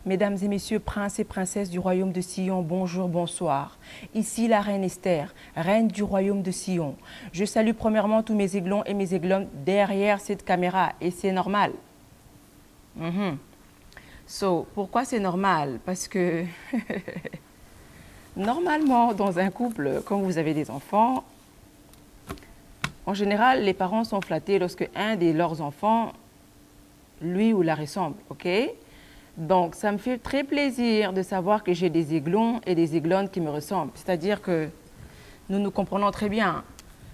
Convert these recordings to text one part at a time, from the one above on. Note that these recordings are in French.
Mesdames et messieurs, princes et princesses du royaume de Sion, bonjour, bonsoir. Ici la reine Esther, reine du royaume de Sion. Je salue premièrement tous mes aiglons et mes aiglons derrière cette caméra et c'est normal. Pourquoi c'est normal? Parce que normalement, dans un couple, quand vous avez des enfants, en général, les parents sont flattés lorsque un de leurs enfants, lui ou la ressemble, ok? Donc, ça me fait très plaisir de savoir que j'ai des aiglons et des aiglonnes qui me ressemblent. C'est-à-dire que nous nous comprenons très bien.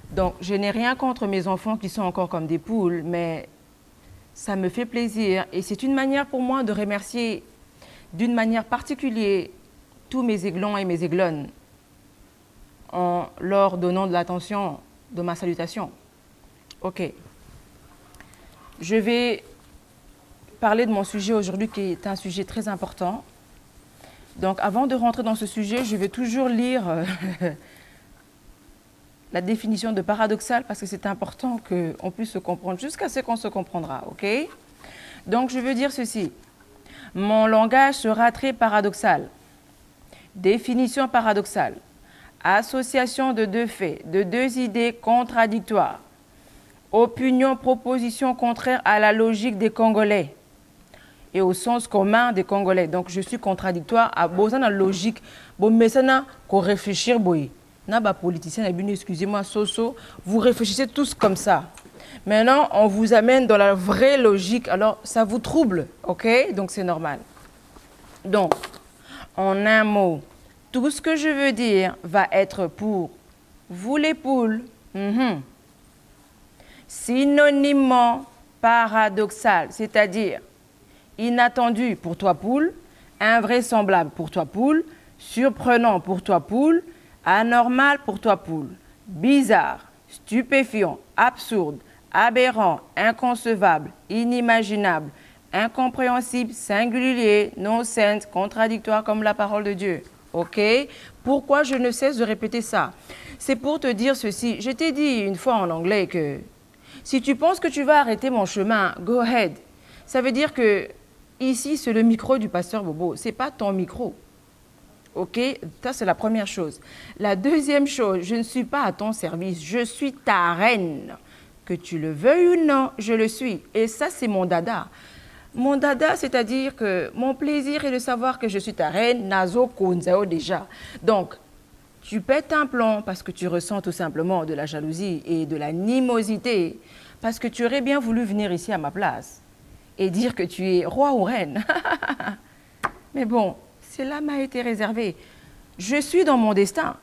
Donc, je n'ai rien contre mes enfants qui sont encore comme des poules, mais ça me fait plaisir. Et c'est une manière pour moi de remercier d'une manière particulière tous mes aiglons et mes aiglonnes en leur donnant de l'attention de ma salutation. Ok. Je vais parler de mon sujet aujourd'hui qui est un sujet très important. Donc avant de rentrer dans ce sujet, je vais toujours lire la définition de paradoxal parce que c'est important qu'on puisse se comprendre jusqu'à ce qu'on se comprendra, ok? Donc je veux dire ceci. Mon langage sera très paradoxal. Définition paradoxale. Association de deux faits, de deux idées contradictoires. Opinion, proposition contraire à la logique des Congolais et au sens commun des Congolais. Donc, je suis contradictoire à besoin de logique. Bon, mais ça n'a qu'à réfléchir, boy. N'a pas politicien, excusez-moi, Soso, vous réfléchissez tous comme ça. Maintenant, on vous amène dans la vraie logique. Alors, ça vous trouble, ok? Donc, c'est normal. Donc, en un mot, tout ce que je veux dire va être pour vous les poules. Synonymement paradoxal, c'est-à-dire inattendu pour toi poule, invraisemblable pour toi poule, surprenant pour toi poule, anormal pour toi poule, bizarre, stupéfiant, absurde, aberrant, inconcevable, inimaginable, incompréhensible, singulier, non-sens, contradictoire comme la parole de Dieu. Ok? Pourquoi je ne cesse de répéter ça? C'est pour te dire ceci. Je t'ai dit une fois en anglais que si tu penses que tu vas arrêter mon chemin, go ahead. Ça veut dire que ici, c'est le micro du pasteur Bobo. Ce n'est pas ton micro. Ok? Ça, c'est la première chose. La deuxième chose, je ne suis pas à ton service. Je suis ta reine. Que tu le veuilles ou non, je le suis. Et ça, c'est mon dada. Mon dada, c'est-à-dire que mon plaisir est de savoir que je suis ta reine, Nazo Konzao déjà. Donc, tu pètes un plomb parce que tu ressens tout simplement de la jalousie et de l'animosité, parce que tu aurais bien voulu venir ici à ma place et dire que tu es roi ou reine. Mais bon, cela m'a été réservé. Je suis dans mon destin.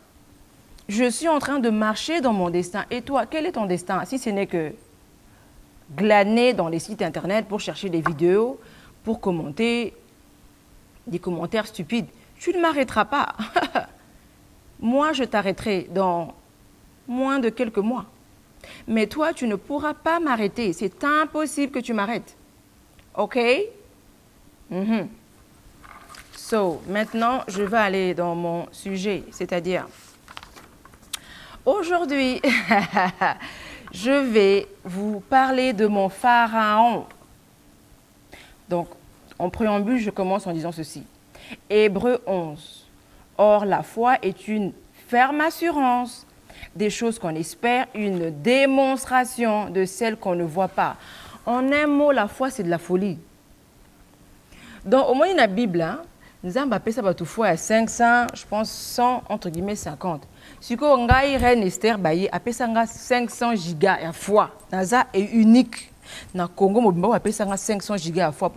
Je suis en train de marcher dans mon destin. Et toi, quel est ton destin? Si ce n'est que glaner dans les sites internet pour chercher des vidéos, pour commenter des commentaires stupides. Tu ne m'arrêteras pas. Moi, je t'arrêterai dans moins de quelques mois. Mais toi, tu ne pourras pas m'arrêter. C'est impossible que tu m'arrêtes. OK? Maintenant, je vais aller dans mon sujet, c'est-à-dire, aujourd'hui, je vais vous parler de mon pharaon. Donc, en préambule, je commence en disant ceci. Hébreux 11. Or, la foi est une ferme assurance des choses qu'on espère, une démonstration de celles qu'on ne voit pas. En un mot, la foi, c'est de la folie. Donc, au moins, il y a la Bible, hein, nous avons appelé ça foi à 500, je pense 100, entre guillemets 50. Si on a une reine Esther, on appelle ça 500 gigas à foi. Ça est unique. Dans le Congo, on appelle ça 500 gigas à fois.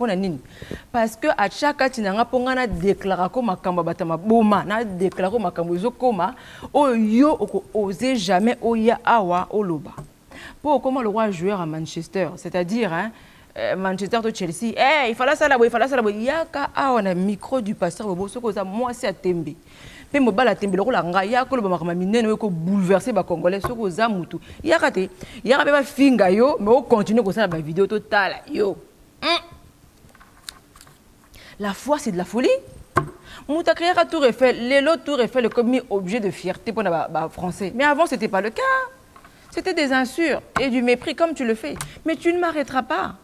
Parce que à chaque fois, tu as déclaré que tu n'as jamais awa oloba. Pour comment le roi joueur à Manchester, c'est-à-dire hein, Manchester de Chelsea, il fallait ça là-bas, il fallait ça là-bas. Il y a un micro du pasteur Bobo, ce que moi c'est à Tembe. Puis mo bala Tembe le rôle anga ya ko le ba makamine ko bouleverser ba congolais ce que za mutu. Il y a raté, il y a ba finga yo, mais on continue comme ça la vidéo totale yo. La foi c'est de la folie. Mouta créé à Tour Eiffel, les lots Tour Eiffel comme mis objet de fierté pour les français. Mais avant c'était pas le cas. C'était des insultes et du mépris comme tu le fais. Mais tu ne m'arrêteras pas.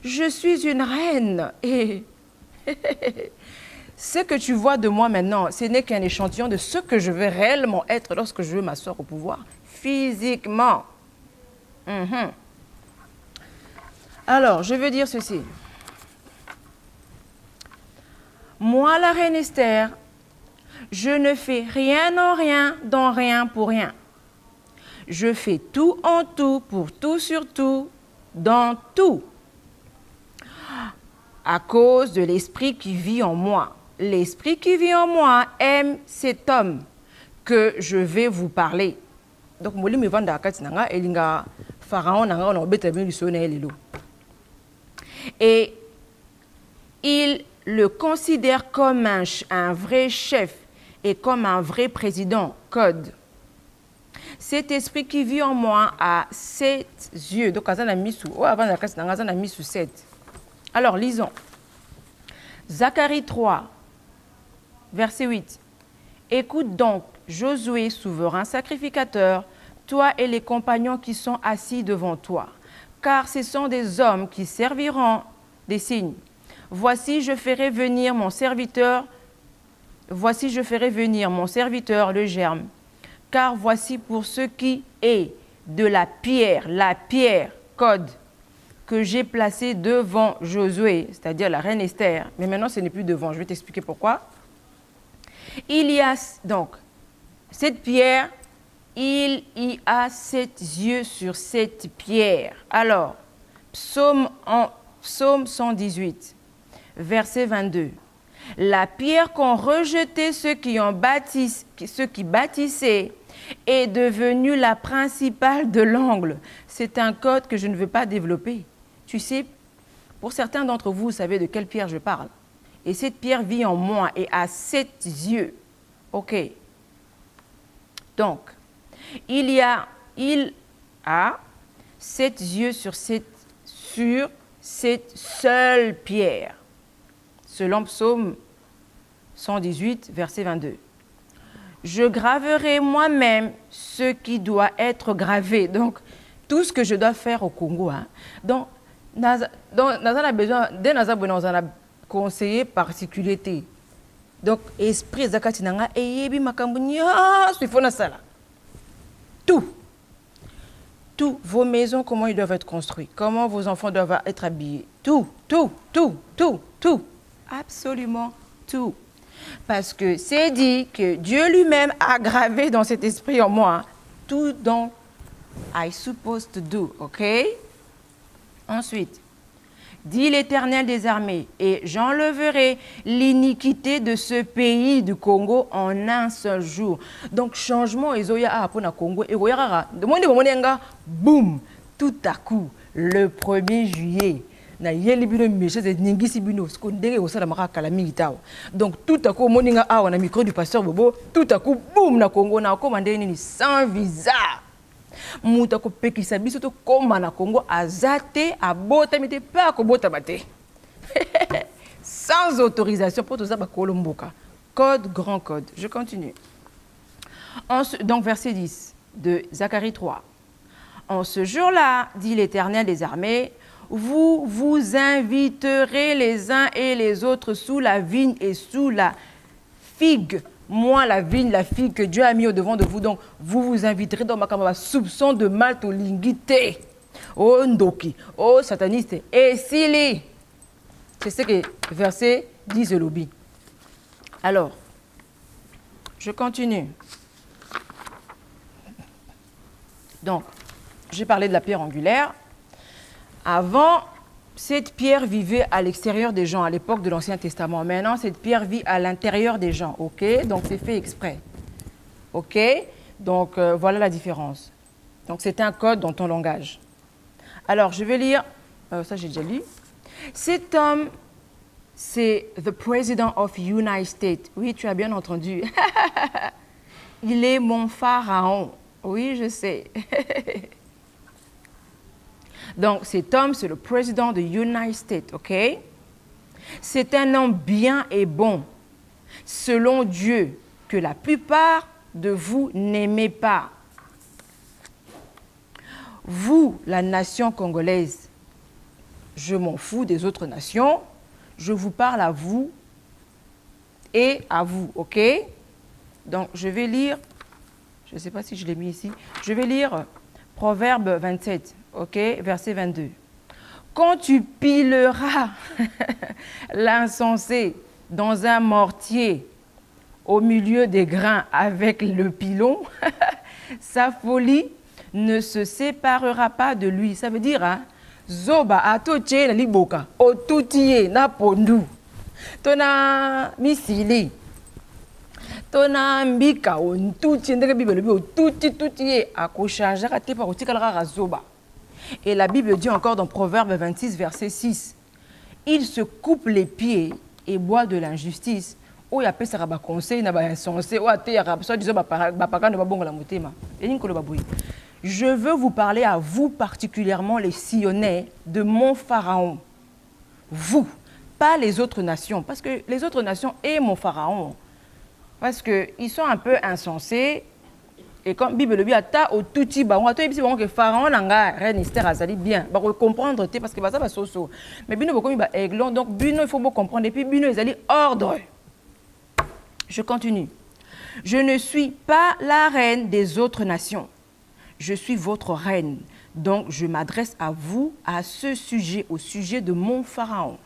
Je suis une reine et Ce que tu vois de moi maintenant, ce n'est qu'un échantillon de ce que je vais réellement être lorsque je veux m'asseoir au pouvoir, physiquement. Alors, je veux dire ceci. Moi, la reine Esther, je ne fais rien en rien, dans rien pour rien. Je fais tout en tout, pour tout sur tout, dans tout. À cause de l'esprit qui vit en moi. L'esprit qui vit en moi aime cet homme que je vais vous parler. Donc, je vais vous dire Pharaon et il le considère comme un vrai chef et comme un vrai président, code. Cet esprit qui vit en moi a 7 yeux. Donc, on a mis sous 7. Alors, lisons. Zacharie 3, verset 8. Écoute donc, Josué, souverain sacrificateur, toi et les compagnons qui sont assis devant toi, car ce sont des hommes qui serviront des signes. Voici, je ferai venir mon serviteur, le germe. Car voici pour ce qui est de la pierre, code, que j'ai placée devant Josué, c'est-à-dire la reine Esther. Mais maintenant, ce n'est plus devant, je vais t'expliquer pourquoi. Il y a donc cette pierre, il y a 7 yeux sur cette pierre. Alors, psaume 118, verset 22. La pierre qu'ont rejetée ceux qui bâtissaient est devenue la principale de l'angle. C'est un code que je ne veux pas développer. Tu sais, pour certains d'entre vous, vous savez de quelle pierre je parle. Et cette pierre vit en moi et a 7 yeux. OK. Donc, il a 7 yeux sur cette seule pierre. Selon Psaume 118, verset 22. Je graverai moi-même ce qui doit être gravé. Donc, tout ce que je dois faire au Congo. Hein. Donc, nous avons besoin d'un conseiller particulier. Donc, esprit Zakatinanga, eyebi makambunya, suifona sala. Tout. Vos maisons, comment ils doivent être construits, comment vos enfants doivent être habillés. Tout. Absolument tout. Parce que c'est dit que Dieu lui-même a gravé dans cet esprit en moi tout dont I supposed to do, ok? Ensuite, dit l'Éternel des armées, et j'enlèverai l'iniquité de ce pays du Congo en un seul jour. Donc, changement, Ezoya pour le Congo, et boum, tout à coup, le 1er juillet, donc tout à coup moninga awa na micro du pasteur Bobo, tout à coup boum na Congo na commandé nini sans visa. Muta ko pekisa biso to koma na Congo azate abota mite pas ko bota bate. Sans autorisation pour tout ça ba kolomboka. Code, grand code. Je continue. Donc verset 10 de Zacharie 3. En ce jour-là, dit l'Éternel des armées, vous vous inviterez les uns et les autres sous la vigne et sous la figue. Moi, la vigne, la figue que Dieu a mis au-devant de vous. Donc, vous vous inviterez dans ma soupçon de maltolingité. Oh, ndoki. Oh, sataniste. Et sili. C'est ce que verset 10 de l'Obi. Alors, je continue. Donc, j'ai parlé de la pierre angulaire. Avant, cette pierre vivait à l'extérieur des gens, à l'époque de l'Ancien Testament. Maintenant, cette pierre vit à l'intérieur des gens, ok? Donc, c'est fait exprès, ok? Donc, voilà la différence. Donc, c'est un code dans ton langage. Alors, je vais lire, ça j'ai déjà lu. Cet homme, c'est the President of United States. Oui, tu as bien entendu. Il est mon pharaon. Oui, je sais. Donc, cet homme, c'est le président des United States, ok? C'est un homme bien et bon, selon Dieu, que la plupart de vous n'aimez pas. Vous, la nation congolaise, je m'en fous des autres nations, Je vous parle à vous et à vous, ok? Donc, je vais lire, je ne sais pas si je l'ai mis ici, je vais lire Proverbe 27, ok? Verset 22. Quand tu pileras l'insensé dans un mortier au milieu des grains avec le pilon, sa folie ne se séparera pas de lui. Ça veut dire, hein, zoba atoche na liboka, otutie na pondu, tona misili, tona mbika ontutie ndenge Bible otutie akoshanjaka te pa kotikalaka zoba. Et la Bible dit encore dans Proverbe 26, verset 6, il se coupe les pieds et boit de l'injustice. Oh, il y a pesara ba conseil na ba insensé, oh ate ya soit disons ba paka ne ba bongo la motema. Je veux vous parler à vous particulièrement les Sillonnais de mon Pharaon. Vous, pas les autres nations, parce que les autres nations et mon Pharaon, parce que ils sont un peu insensés. Et comme Bible le dit, ata au touti ba on a tout que Pharaon nanga reine Esther azali bien. Ba comprendre parce que ça va soso. Mais bino bokomi ba aiglon donc bino il faut comprendre et puis bino ezali ordre. Je continue. Je ne suis pas la reine des autres nations. Je suis votre reine. Donc je m'adresse à vous à ce sujet, au sujet de mon Pharaon.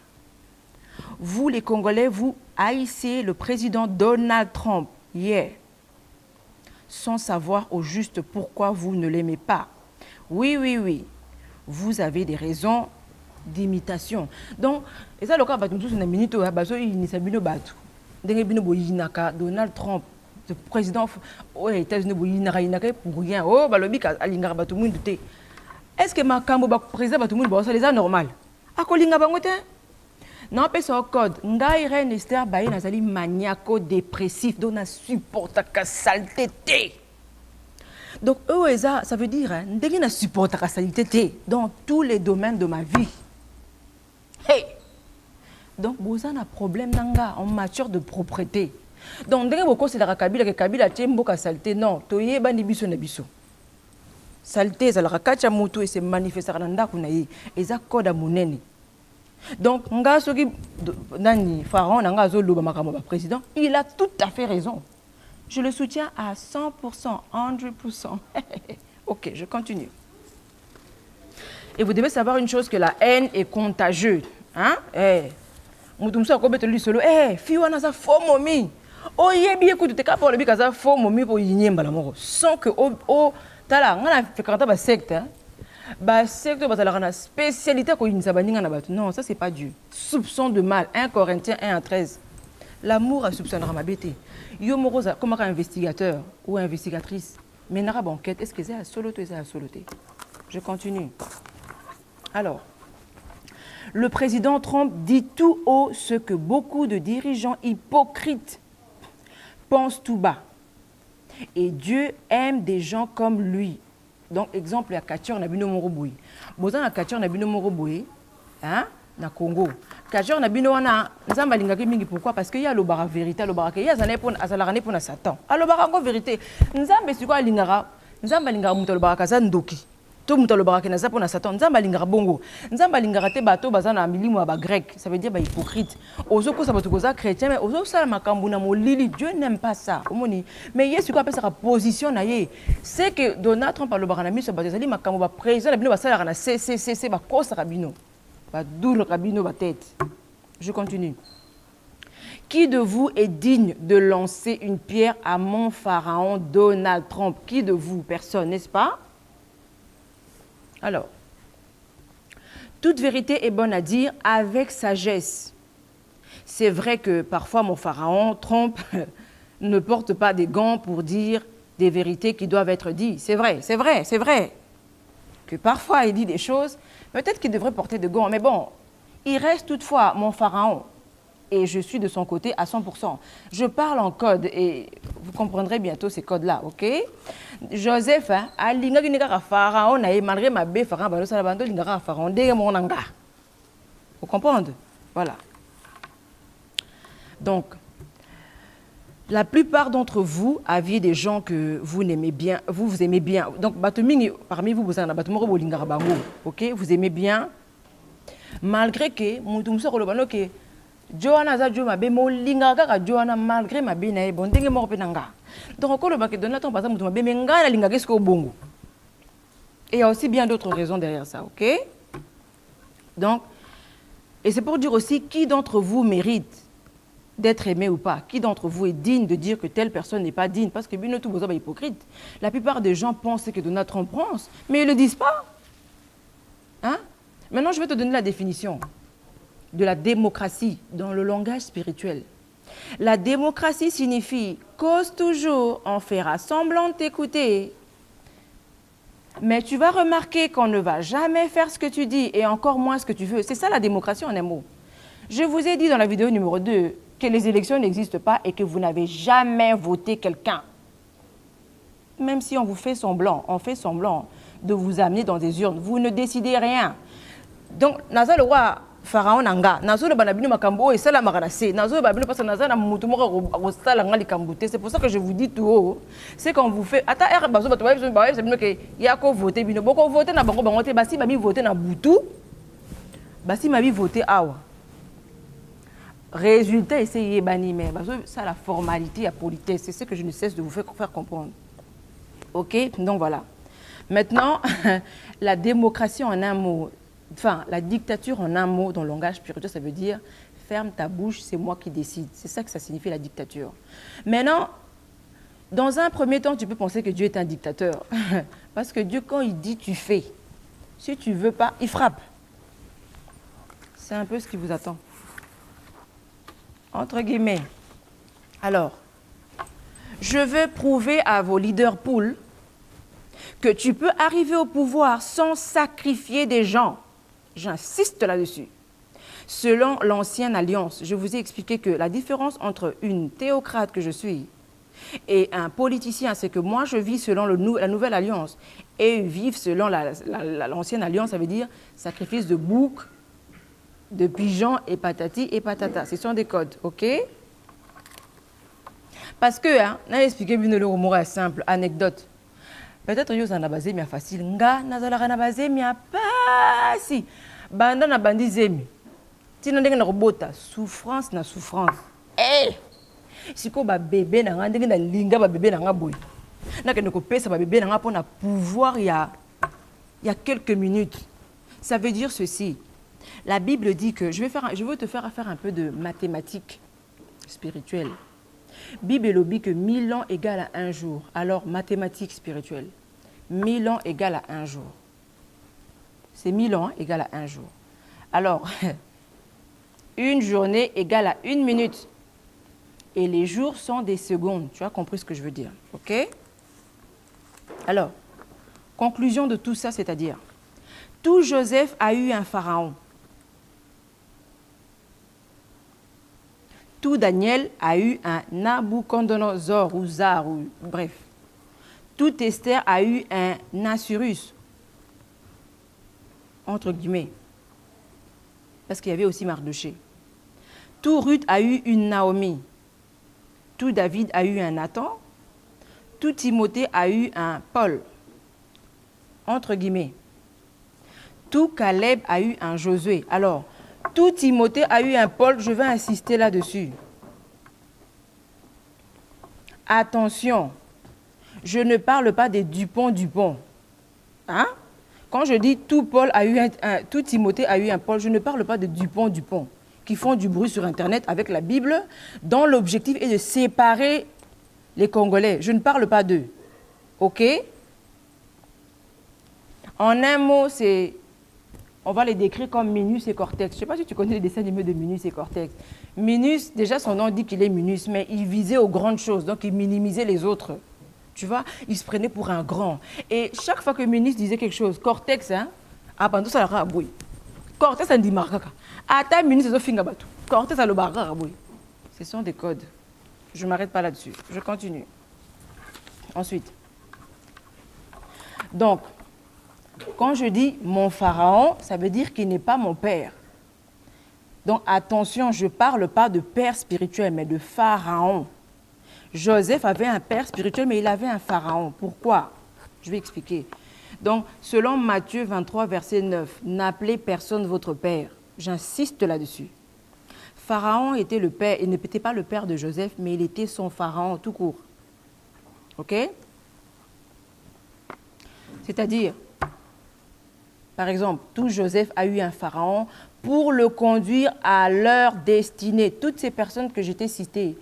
Vous les Congolais, vous haïssez le président Donald Trump hier. Sans savoir au juste pourquoi vous ne l'aimez pas. Oui, oui, oui. Vous avez des raisons d'imitation. Donc, et ça, le cas, Donald Trump, le président des États-Unis, pour rien. Oh, est-ce que ma président c'est normal? Non, pas ce code. Ngai Reine Esther Baye nazali maniaco-dépressif, donc na supporte la saleté. Donc eux, ça veut dire, ndenge na supporte la saleté dans tous les domaines de ma vie. Hey! Donc vous avez un problème nanga en matière de propreté. Donc ndenge vous considérez que Kabila tient mboka saleté, non, toye bani biso na biso. Saleté, ça la rakacha mutu et se manifeste à nanda kunayi, et ça code à monene. Donc, Pharaon, président, il a tout à fait raison. Je le soutiens à 100%, 100%. Ok, je continue. Et vous devez savoir une chose, que la haine est contagieuse. Hein? Sans que spécialité non, ça c'est pas Dieu. Soupçon de mal. 1 Corinthiens 1:13. L'amour a soupçonnera ma bêté. Yo morosa comme un investigateur ou investigatrice. Mais n'a pas enquête. Est-ce que c'est à soloté, c'est à soloté? Je continue. Alors, le président Trump dit tout haut ce que beaucoup de dirigeants hypocrites pensent tout bas. Et Dieu aime des gens comme lui. Donc, exemple, il y a Kachor Nabino Moroboui. Bozan a Kachor Nabino Moroboui, hein, na Congo. Kachor Nabino wana, nzamba lingaki mingi pourquoi? Parce qu'il y a le bara vérité, le bara que y a zané pour azalarane pour na Satan. Alors bara ngo vérité. Nzamba c'est quoi lingara? Nzamba lingara muto le bara kaza ndoki. To muto le bara ke na za pour na Satan. Nzamba lingara bongo. Nzamba lingara te bato bazana milimu ba grec, ça veut dire ba hypocrite. Ozoko sa bato koza chrétien mais ozo sala makambu na molili, Dieu n'aime pas ça. Omoni. Mais yesu ko appelle sa position na ye. C'est que Donald Trump parle baranami so bazali makambu ba président na bino ba sala na CCC ba kosa rabino. Ba doule rabino ba tête. Je continue. Qui de vous est digne de lancer une pierre à mon pharaon Donald Trump? Qui de vous? Personne, n'est-ce pas? Alors, toute vérité est bonne à dire avec sagesse. C'est vrai que parfois mon pharaon Trump ne porte pas des gants pour dire des vérités qui doivent être dites. C'est vrai, c'est vrai, c'est vrai. Que parfois il dit des choses, peut-être qu'il devrait porter des gants, mais bon, il reste toutefois mon pharaon. Et je suis de son côté à 100%. Je parle en code et vous comprendrez bientôt ces codes-là, ok? Joseph, pharaon, malgré ma bé, pharaon, vous comprenez? Voilà. Donc, la plupart d'entre vous aviez des gens que vous aimez bien, vous aimez bien. Donc, parmi vous, vous ok? Vous aimez bien. Malgré que, Johanna za jo mabe mo linga kaka Johanna malgré mabe na bon ndenge moko pe nanga. Donc ko le ba ke donner ton passage mutu mabe mais nga na linga qu'est-ce que bongo. Et il y a aussi bien d'autres raisons derrière ça, OK? Donc et c'est pour dire aussi qui d'entre vous mérite d'être aimé ou pas. Qui d'entre vous est digne de dire que telle personne n'est pas digne? Parce que bien tout besoin hypocrite. La plupart des gens pensent que Donald Trump pense, mais ils ne le disent pas. Hein? Maintenant, je vais te donner la définition de la démocratie dans le langage spirituel. La démocratie signifie cause toujours, on fera semblant de t'écouter. Mais tu vas remarquer qu'on ne va jamais faire ce que tu dis et encore moins ce que tu veux. C'est ça la démocratie en un mot. Je vous ai dit dans la vidéo numéro 2 que les élections n'existent pas et que vous n'avez jamais voté quelqu'un. Même si on vous fait semblant, on fait semblant de vous amener dans des urnes, vous ne décidez rien. Donc, naza le roi Pharaon nanga, nazo le banabino makambo et ça la maranase, nazo le banabino parce que naza na mutumora rosala ngali kamboute. C'est pour ça que je vous dis tout haut, c'est quand vous fait ata er bazo bato ba c'est bien que yako voter bino boko voter na bango bango te basi mami voter na butu. Basi mami voter awa. Résultat, essayez bani, mais ça, la formalité, la politesse, c'est ce que je ne cesse de vous faire comprendre. OK? Donc voilà. Maintenant, la démocratie en un mot, enfin, la dictature en un mot, dans le langage spirituel, ça veut dire ferme ta bouche, c'est moi qui décide. C'est ça que ça signifie la dictature. Maintenant, dans un premier temps, tu peux penser que Dieu est un dictateur. Parce que Dieu, quand il dit, tu fais. Si tu ne veux pas, il frappe. C'est un peu ce qui vous attend. Entre guillemets. Alors, je veux prouver à vos leaders poules que tu peux arriver au pouvoir sans sacrifier des gens. J'insiste là-dessus. Selon l'ancienne alliance, je vous ai expliqué que la différence entre une théocrate que je suis et un politicien, c'est que moi je vis selon la nouvelle alliance et vivre selon l'ancienne alliance, ça veut dire sacrifice de bouc, de pigeons et patati et patata. Ce sont des codes, OK? Parce que, hein, on a expliqué une le simple anecdote. Peut-être que vous en avez basé, mais facile. Nga, nazala na basé, mais pas si. Banda na bandi zemi. Tina ndenge na robota, souffrance na souffrance. Eh! Si ko ba bébé na nga ndenge na linga ba bébé na nga boy. Na ke ko pesa ba bébé na nga pour na pouvoir il y a quelques minutes. Ça veut dire ceci. La Bible dit que, je veux te faire un peu de mathématiques spirituelles. Bible dit que 1000 ans égale à un jour. Alors, mathématiques spirituelles. 1000 ans égale à un jour. C'est 1000 ans égale à un jour. Alors, une journée égale à une minute. Et les jours sont des secondes. Tu as compris ce que je veux dire, OK? Alors, conclusion de tout ça, c'est-à-dire, tout Joseph a eu un pharaon. Tout Daniel a eu un Nabucodonosor ou Zar, ou bref. Tout Esther a eu un Assurus, entre guillemets, parce qu'il y avait aussi Mardoché. Tout Ruth a eu une Naomi. Tout David a eu un Nathan. Tout Timothée a eu un Paul, entre guillemets. Tout Caleb a eu un Josué. Alors, tout Timothée a eu un Paul, je vais insister là-dessus. Attention, je ne parle pas des Dupont. Hein? Quand je dis tout Timothée a eu un Paul, je ne parle pas de Dupont qui font du bruit sur Internet avec la Bible, dont l'objectif est de séparer les Congolais. Je ne parle pas d'eux. OK? En un mot, on va les décrire comme Minus et Cortex. Je ne sais pas si tu connais les dessins animés de Minus et Cortex. Minus, déjà son nom dit qu'il est Minus, mais il visait aux grandes choses, donc il minimisait les autres. Tu vois, il se prenait pour un grand. Et chaque fois que Minus disait quelque chose, Cortex, hein, pendant ça, il a aboué. Cortex, ça dit marquaka. Ata Minus, ça finga batou. Cortex, ça le barra aboué. Ce sont des codes. Je ne m'arrête pas là-dessus. Je continue. Ensuite. Donc, quand je dis mon pharaon, ça veut dire qu'il n'est pas mon père. Donc attention, je ne parle pas de père spirituel, mais de pharaon. Joseph avait un père spirituel, mais il avait un pharaon. Pourquoi? Je vais expliquer. Donc, selon Matthieu 23, verset 9, n'appelez personne votre père. J'insiste là-dessus. Pharaon était le père, il n'était pas le père de Joseph, mais il était son pharaon tout court. OK? C'est-à-dire, par exemple, tout Joseph a eu un pharaon pour le conduire à leur destinée. Toutes ces personnes que je t'ai citées,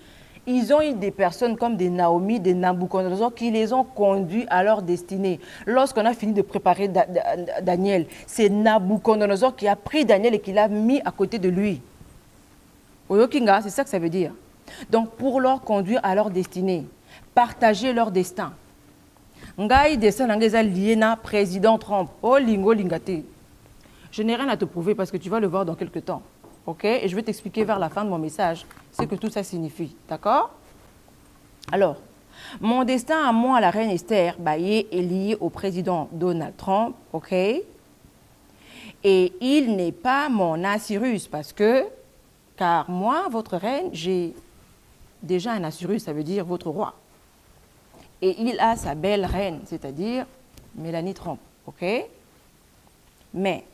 ils ont eu des personnes comme des Naomi, des Nabucodonosor qui les ont conduits à leur destinée. Lorsqu'on a fini de préparer Daniel, c'est Nabucodonosor qui a pris Daniel et qui l'a mis à côté de lui. Oyokinga, c'est ça que ça veut dire. Donc, pour leur conduire à leur destinée, partager leur destin. Ngai destin nangeza lié na président Trump. Oh lingo lingate. Je n'ai rien à te prouver parce que tu vas le voir dans quelques temps. OK? Et je vais t'expliquer vers la fin de mon message ce que tout ça signifie. D'accord? Alors, mon destin à moi, la reine Esther, est lié au président Donald Trump. OK? Et il n'est pas mon Assyrus parce que, car moi, votre reine, j'ai déjà un Assyrus, ça veut dire votre roi. Et il a sa belle reine, c'est-à-dire Mélanie Trump. OK? Mais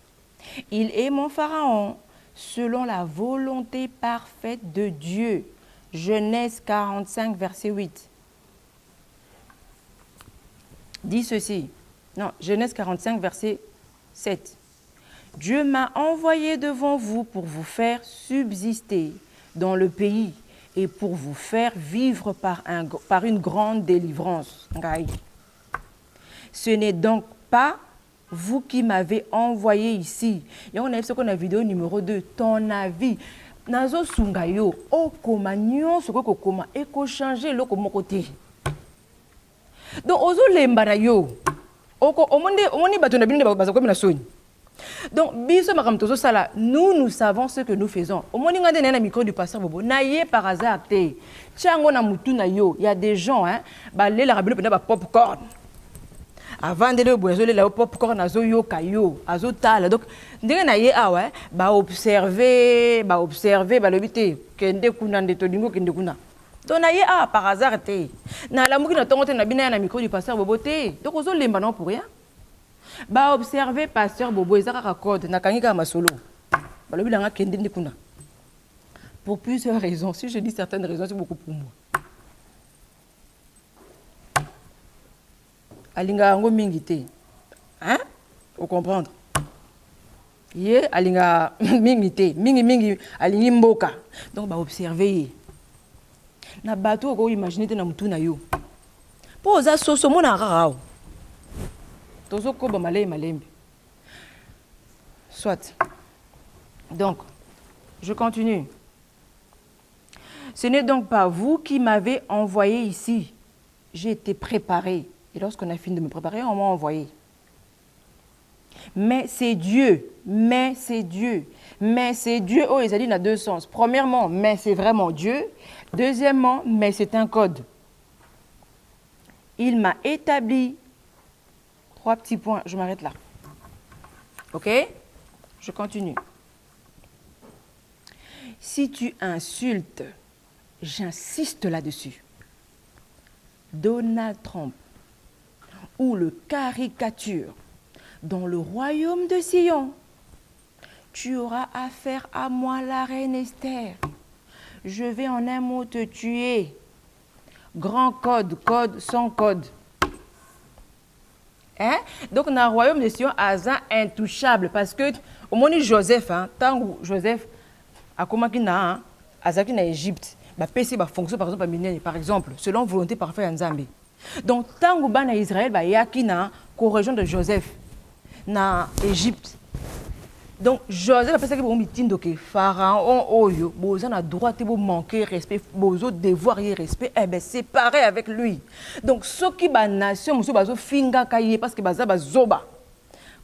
il est mon pharaon selon la volonté parfaite de Dieu. Genèse 45, verset 8. Dit ceci. Non, Genèse 45, verset 7. Dieu m'a envoyé devant vous pour vous faire subsister dans le pays et pour vous faire vivre par une grande délivrance. Ce n'est donc pas vous qui m'avez envoyé ici. Et on a vu ce qu'on a vidéo numéro 2. Ton avis. Nazo sungayo. O komanyo ce que koma et ko changer le komo côté. Donc ozo lembara yo. Oko omondi bato na bino baza ko mina soni. Donc biso makamtozo sala, nous savons ce que nous faisons. Omondi ngande na micro du pasteur Bobo. Naye par hasard te. Tiango na mutu na yo. Il y a des gens ba lela rabino pena ba popcorn. Avant de le la popcorn azo yo kayo azo tala donc ndenge na ye awa ba observer ba lobité kende kuna ndeto lingo kende kuna donc na ye par hasard te na la muki na tongo te na bina na micro du pasteur Bobo te donc ozo lemba non pour rien ba observer pasteur Bobo ezaka ka code na kangika masolo ba lobi nga kende nde kuna pour plusieurs raisons. Si je dis certaines raisons, c'est beaucoup pour moi. Alinga ngo mingite. Hein? Vous comprendre? Ye alinga mingite, mingi alingi mboka. Donc ba observer. Na bato ko imaginer te na mutu na yo. Po za soso mona rarao. Tozo ko ba malembe. Soit. Donc, je continue. Ce n'est donc pas vous qui m'avez envoyé ici. J'ai été préparé. Et lorsqu'on a fini de me préparer, on m'a envoyé. Mais c'est Dieu. Oh, ils ont dit dans deux sens. Premièrement, mais c'est vraiment Dieu. Deuxièmement, mais c'est un code. Il m'a établi. 3 petits points, je m'arrête là. OK? Je continue. Si tu insultes, j'insiste là-dessus, Donald Trump, ou le caricature dans le royaume de Sion, tu auras affaire à moi, la reine Esther. Je vais en un mot te tuer. Grand code, sans code. Hein? Donc, dans le royaume de Sion, Asa intouchable. Parce que, au moment où Joseph, tant que Joseph a commencé à Égypte, PC va fonctionner par exemple, selon volonté parfaite en Zambie. Donc, tant que en Israël, il y a qui na corrégion de Joseph na Égypte. Donc, Joseph a fait ça que le pharaon, oyo, boza na droit de manquer respect, bozo devoir respect, c'est pareil avec lui. Donc, ce qui ba nation, monsieur bazo finga kaye parce que baza bazoba.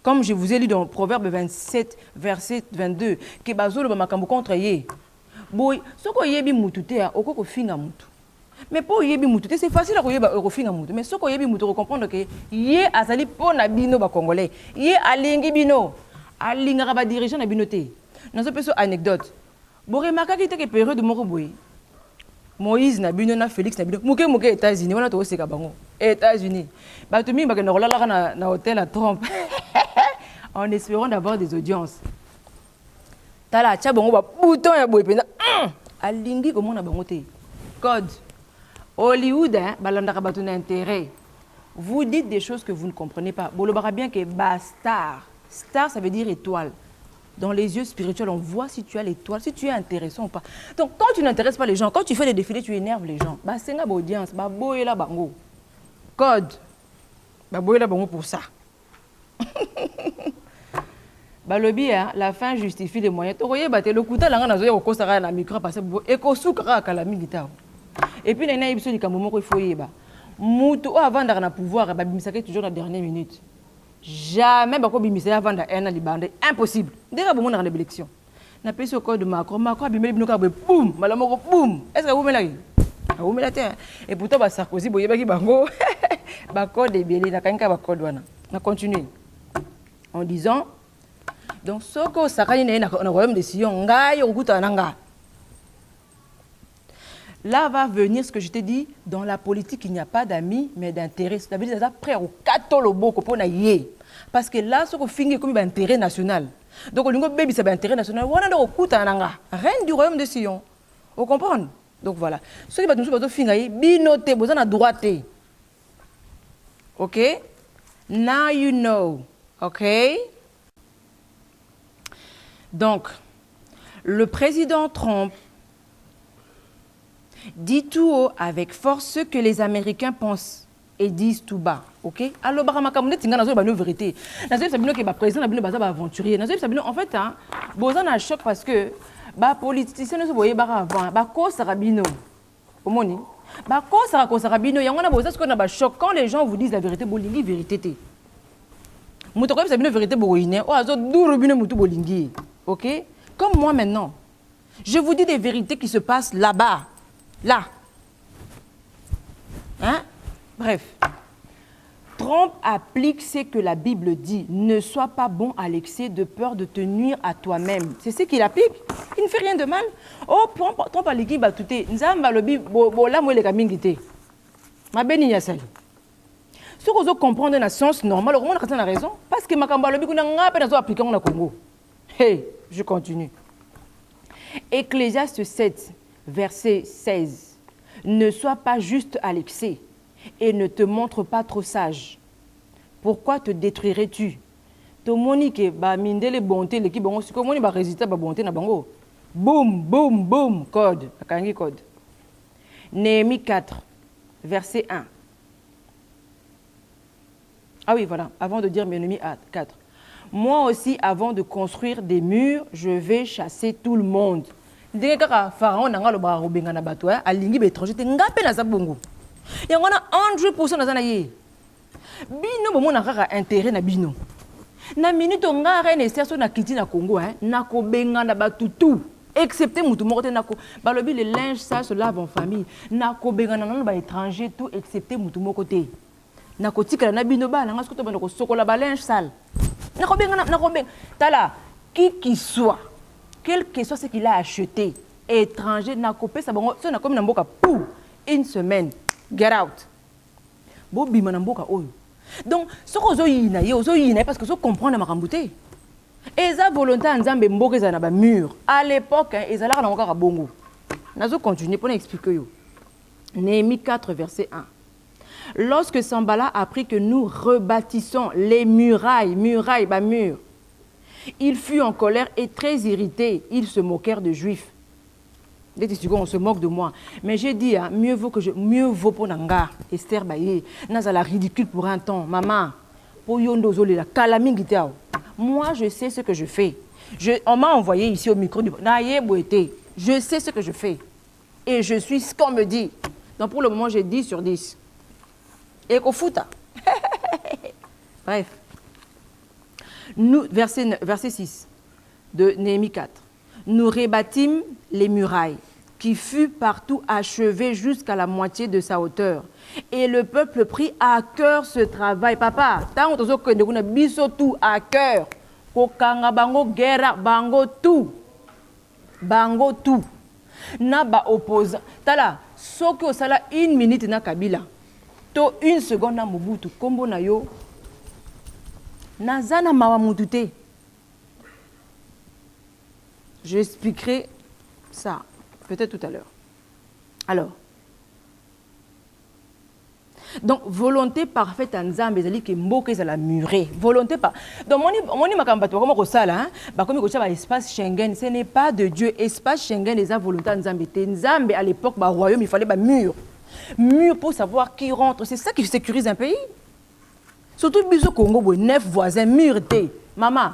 Comme je vous ai lu dans Proverbe 27, verset 22, que bazo le makambo contre ye. Boy, ce ko yebi mutu te a okoko finga mutu. Mais pour yebi mutu te c'est facile à refinga mutu. Mais ce ko yebi mutu comprendre que ye azali po na bino ba congolais. Ye alingi bino. Alinga ba dirigeant na bino te. Dans ce petit anecdote. Bo remarka ki te ke période moko boy. Moïse na bino na Félix na bino. Muke États-Unis, wana to seka bango. États-Unis. Ba to mi ba ke na hôtel à Trump. En espérant d'avoir des audiences. Tala tia bango ba bouton ya boye penza. Alingi comment na bango te. Code. Hollywood hein, balandaka bato na intérêt. Vous dites des choses que vous ne comprenez pas. Bolobara bien que star. Star ça veut dire étoile. Dans les yeux spirituels, on voit si tu as l'étoile, si tu es intéressant ou pas. Donc, quand tu n'intéresses pas les gens, quand tu fais des défilés, tu énerves les gens. Bah, c'est une audience. Bah, boye la bango. Code. Bah, boye la bango pour ça. Bah, lobby, hein, la fin justifie les moyens. Tu vois, bah, le couteau, là, on a au costara, la micro, parce que, et qu'au soukara, à la guitare. Et puis, il y a une émission du moment qu'il faut y, bah. Moutou, avant d'avoir pouvoir, bah, bimisake toujours dans la dernière minute. Jamais bako bimisé avant d'un an libandé impossible déjà bon dans l'élection n'a pas ce code de Macron bimeli binoka boum malamoko boum est-ce que vous melaki vous melate et pourtant ba Sarkozy boye baki bango ba code ebeli na kanka ba code wana na continuer en disant donc soko sakani na royaume de Sion ngai okuta nanga. Là va venir ce que je t'ai dit, dans la politique, il n'y a pas d'amis, mais d'intérêt. Ça veut dire que après, au catalogue, parce que là, ce qu'on finit comme un intérêt national. Donc, on baby, c'est un intérêt national. On a un reine du royaume de Sion. Vous comprenez? Donc, voilà. Ce qui va nous finir, binoté, vous avez droite. OK? Now you know. OK? Donc, le président Trump dit tout haut avec force ce que les Américains pensent et disent tout bas. Ok? Alors, une vérité. Le président est aventurier. En fait, vous avez un choc parce que les politiciens ne se voyaient pas avant. Quand les gens vous disent la vérité, vous dites la vérité. Ok? Comme moi maintenant, je vous dis des vérités qui se passent là-bas. Là. Hein? Bref. Trump applique ce que la Bible dit. Ne sois pas bon à l'excès de peur de te nuire à toi-même. C'est ce qu'il applique. Il ne fait rien de mal. Oh, Trump a l'équipe à tout. Nzamba lobi bola mo le kamingité. Ma béni yasali. Ce que vous comprendre dans le sens normal, comment on a raison? Parce que makamba lobi kuna ngape na zo appliquer au Congo. Hey, je continue. Ecclésiaste 7. Verset 16. Ne sois pas juste à l'excès et ne te montre pas trop sage. Pourquoi te détruirais-tu? Tomonique ba mindele bonté l'équipe bongo si comment ba résultat ba bonté na bango. Boum boum boum code, akangi code. Néhémie 4 verset 1. Ah oui, voilà, avant de dire Néhémie 4. Moi aussi avant de construire des murs, je vais chasser tout le monde. Dès que Pharaon n'a pas le bras robinga na bateau, alingi bétranger, te ngapé na zabongo. Et on a 100% na zanaye. Bino bon na kaka intérêt na bino. Na minute on nga reine serso na kiti na Congo na ko benga na batutu. Excepté mutu moko te na ko balobi le linge ça se lave en famille. Na ko benga na ba étranger tout excepté mutu moko te. Na ko tika na bino ba na ngasko to bana ko sokola ba linge sale. Na ko benga na ko benga. Tala qui soit quel que soit ce qu'il a acheté, étranger, n'a coupé ça, ça n'a comme pour une semaine. Get out. Bobi manamboka oyo. Donc, ce que vous avez parce que vous comprenez ma rambouté. Et ça volonté en Zambé mboke za na ba mur. À l'époque, ils allaient na encore à bongo. Nazo continuer pour expliquer yo. Néhémie 4 verset 1. Lorsque Sambala apprit que nous rebâtissons les murailles, bah mur. Il fut en colère et très irrité. Ils se moquèrent de Juifs. On se moque de moi. Mais j'ai dit, mieux vaut pour Nanga, Esther Baye, Nazala ridicule pour un temps. Maman, pour Yondo la calamité. Moi, je sais ce que je fais. On m'a envoyé ici au micro du Naye Bouete. Je sais ce que je fais. Et je suis ce qu'on me dit. Donc pour le moment, j'ai 10 sur 10. Et qu'au fout. Bref. Nous, verset 6 de Néhémie 4. Nous rebâtîmes les murailles, qui fut partout achevées jusqu'à la moitié de sa hauteur. Et le peuple prit à cœur ce travail. Papa, tant que nous avons tout à cœur. Kokanga bango guerre, bango tout. Bango tout. Naba opposant. Tala, soko sala 1 minute na Kabila. To 1 seconde na Mobutu. Kombo na yo. Nazana mawa mutute. J'expliquerai ça, peut-être tout à l'heure. Alors, donc, volonté parfaite en Nzambe, c'est-à-dire que mboka la murée. Volonté pas. Donc, mon makambato, comme ça là, comme espace Schengen, ce n'est pas de Dieu. Espace Schengen, les volonté en Nzambe. Nzambe, à l'époque, royaume, il fallait mur. Mur pour savoir qui rentre. C'est ça qui sécurise un pays. Surtout, au Congo, 9 voisins, mur. Maman,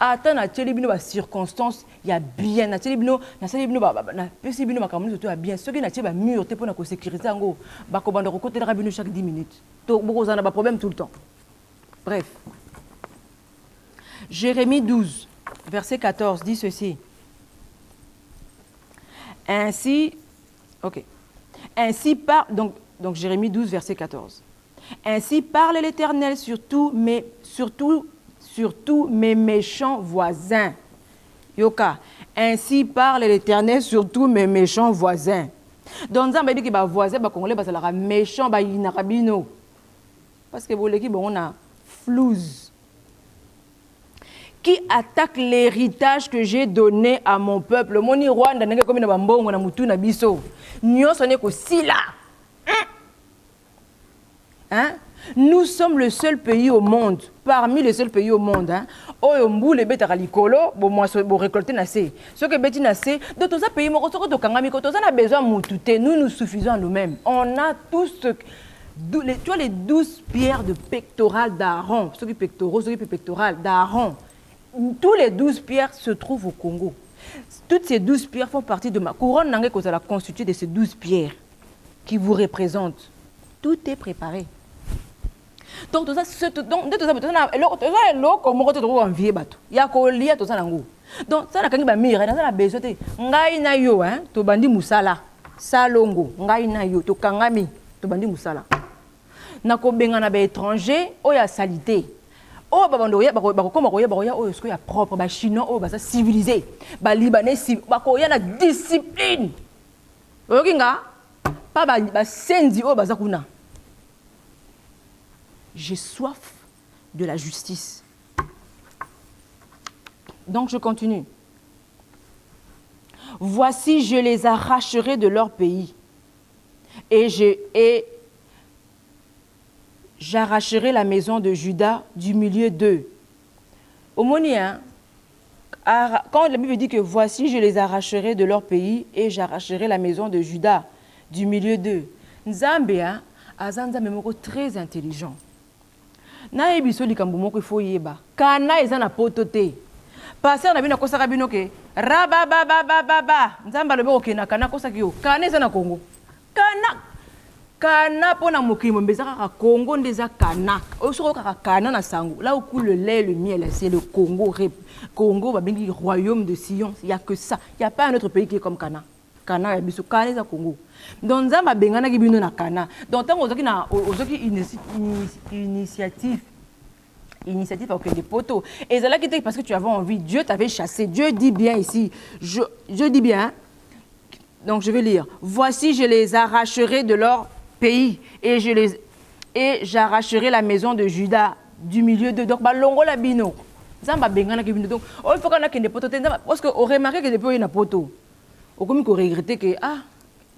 attends, na télébino ba circonstance, il y a bien na télébino, na télébino na pesibino makamoni surtout bien. Ceux qui na télé ba mur te pour na sécuriser ngo, ba ko bande côté de rabino chaque 10 minutes. Donc beaucoup ça n'a pas problème tout le temps. Bref. Jérémie 12 verset 14 dit ceci. Ainsi donc Jérémie 12 verset 14. Ainsi parle l'Éternel surtout mes méchants voisins. Yoka. Ainsi parle l'Éternel surtout mes méchants voisins. Donc, ça veut dire que les voisins, les Congolais, sont méchants, parce que vous l'équipe, on a flouze. Qui attaque l'héritage que j'ai donné à mon peuple. Moni Rwanda, n'est comme une bambongo, na mutu na biso. Nyo sonne ko sila. Hein? Nous sommes le seul pays au monde, parmi les seuls pays au monde, hein, où on les bêtes à l'écolo, pour récolter nassé. Ce que bêtes nassé, de tous ces pays, nous avons besoin de nous nous suffisons à nous-mêmes. On a tous, tu vois les 12 pierres de pectoral d'Aaron, ceux qui pectoraux, ceux qui pectoral d'Aaron. Tous les 12 pierres se trouvent au Congo. Toutes ces 12 pierres font partie de ma couronne, la constituée de ces 12 pierres qui vous représentent. Tout est préparé. Donc, tout ça, donc, tout ça, il y a quoi lié tout ça. Donc, ça, la kangi ba mire, ça la besoin de ngai na yo, hein, to bandi musala, salongo, ngai na yo, to kangami, to bandi musala. Na ko benga na ba étranger, o ya salité. O ba bando ya ba ko ya o ce que ya propre, ba chinois, o ba ça civilisé, ba libanais, ba ko ya na discipline. Okinga, pas ba sendi o ba za kuna. J'ai soif de la justice. Donc je continue. Voici, je les arracherai de leur pays et j'arracherai la maison de Juda du milieu d'eux. Au Monien, quand la Bible dit que voici, je les arracherai de leur pays et j'arracherai la maison de Juda du milieu d'eux. Nzambia, Azanza Memoko très intelligent. Na ebiso likambo moko ifo yeba kana eza na potote passer na bino kosa kabino ke raba ba ba ba ba ba nzamba lobe okena kana kosa kiyo kana eza na Congo kana pona mokimo mbezaka ka Congo ndeza kana osoko ka kana na sango là où coule le lait le miel c'est le Congo babengi royaume de Sion, il y a que ça, il y a pas un autre pays qui est comme Kana. Kana ya biso kana za Congo. Donc nzamba bengana ki bino na Kana. Donc tant ozaki na ozaki initiative avec des poteaux. Et c'est là qui était parce que tu avais envie, Dieu t'avait chassé. Dieu dit bien ici, je dis bien. Donc je vais lire. Voici, je les arracherai de leur pays et j'arracherai la maison de Juda du milieu de donc balongo la bino. Nzamba bengana ki bino donc il faut qu'on a des poteaux parce que on remarque que depuis il y a poteau. Au comme qu'on regrette que ah,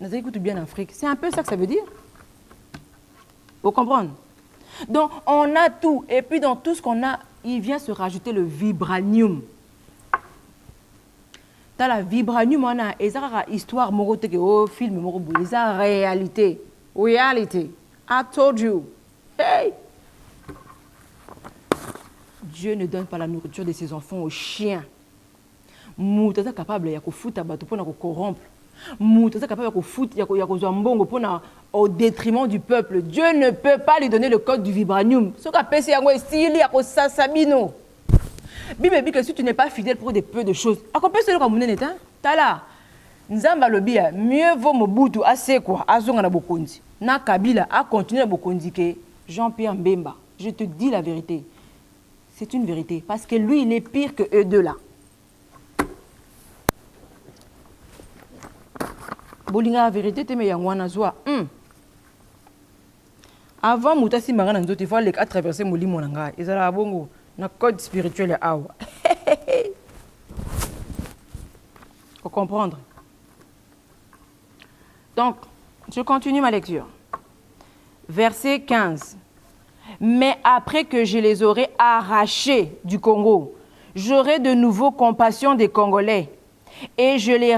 nous écoute bien en Afrique. C'est un peu ça que ça veut dire. Vous comprenez? Donc, on a tout. Et puis, dans tout ce qu'on a, il vient se rajouter le vibranium. Dans la vibranium, on a une histoire, un film, une réalité. Reality. I told you. Hey! Dieu ne donne pas la nourriture de ses enfants aux chiens. Mouta est capable de foutre pour corrompre. Mouta est capable de foutre au détriment du peuple. Dieu ne peut pas lui donner le code du vibranium. Ce qu'a fait, c'est que Bible dit que si tu n'es pas fidèle pour des peu de choses, à quoi peut-ce que tu es là? Tala. Nzamba lobi mieux vaut Mobutu assez quoi, azonga na bokondi. Na Kabila a continué à bokondi que Jean-Pierre Mbemba. Je te dis la vérité. C'est une vérité parce que lui il est pire que eux deux là. Bolinga la vérité te me yangwana zwa. Avant mutasi mangana nzoto il faut aller à traverser molimo nanga. Ezala bongo na code spirituel awa. comprendre. Donc, je continue ma lecture. Verset 15. Mais après que je les aurai arrachés du Congo, j'aurai de nouveau compassion des Congolais et je les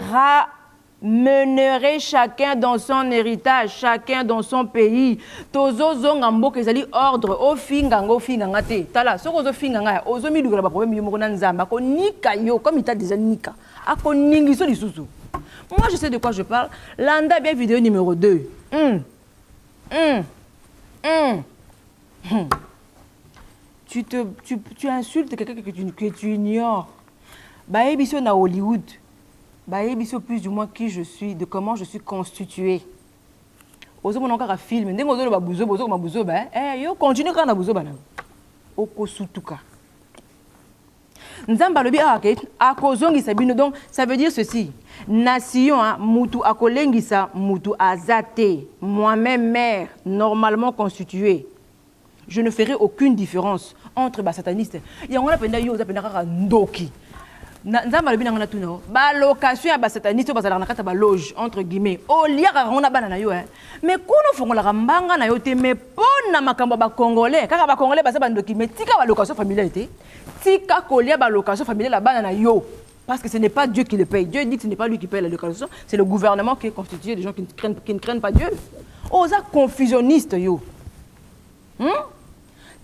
ramènerai chacun dans son héritage, chacun dans son pays. Tozo zongambo kezali ordre o fingango finganga te. Tala soko zo finganga ozo midugala ba problème yo na nzamba ko nika yo comme il t'a déjà nika. Ako ningiso lisusu. Moi je sais de quoi je parle. Landa bien vidéo numéro 2. Tu insultes quelqu'un que tu ignores. Baebiso na Hollywood. Baebiso plus ou moins qui je suis, de comment je suis constituée. Ozo mon encore à film. Ndengo zo ba buzo bozo ma buzo ba. Yo continue quand na buzo ba na. Oko sutuka. Nzamba lobi akozongi sabino, donc ça veut dire ceci. Nation mutu akolengisa mutu azate, moi-même mère normalement constituée. Je ne ferai aucune différence entre les satanistes. Il y a un peu de ndoki. Nzamba lobi ngana tuno. Ba location ya sataniste ba zalaka ta ba loge entre guillemets. O liaka ngona bana na yo Mais kuno fongola mbanga na yo te mais pona makambo ba congolais. Kaka ba congolais ba sa ba ndoki mais tika ba location familiale te. Tika kolia ba location familiale la bana na yo. Parce que ce n'est pas Dieu qui le paye. Dieu dit que ce n'est pas lui qui paye la location, c'est le gouvernement qui est constitué des gens qui ne craignent pas Dieu. Osa confusionniste yo.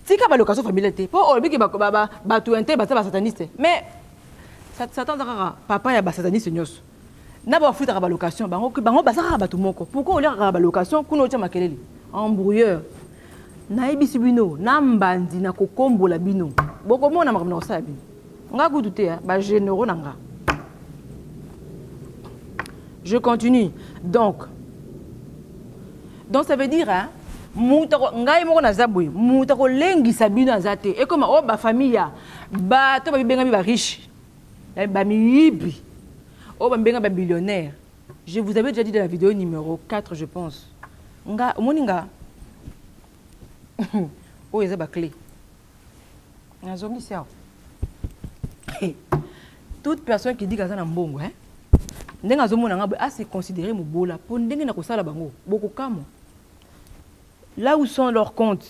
Tika ba location familiale te. Po obi ki ba tuente ba sataniste. Mais Satan zaka papa ya ba sataniste nyos. Na ba futa ba location bango ba saka ba tumoko. Pourquoi on l'a ba location kuno tia makelele? Embrouilleur. Na ebisi bino, na mbandi na kokombola bino. Boko mona makamna osala bino. Nga goutouté ba généraux nanga. Je continue. Donc ça veut dire mutako ngai moko na zabwe, mutako lengi sabino azate. Et comme ba famille ba to ba benga ba riche. Ba miibi. Oh ba benga ba millionnaire. Je vous avais déjà dit dans la vidéo numéro 4 je pense. Nga moninga. Oh eza ba clé. Nazomi sia. Toute personne qui dit que ça na mbongo ndenga zo mona nga c'est considéré mobola pour ndenge na kosala bango boko kamo. Là où sont leurs comptes?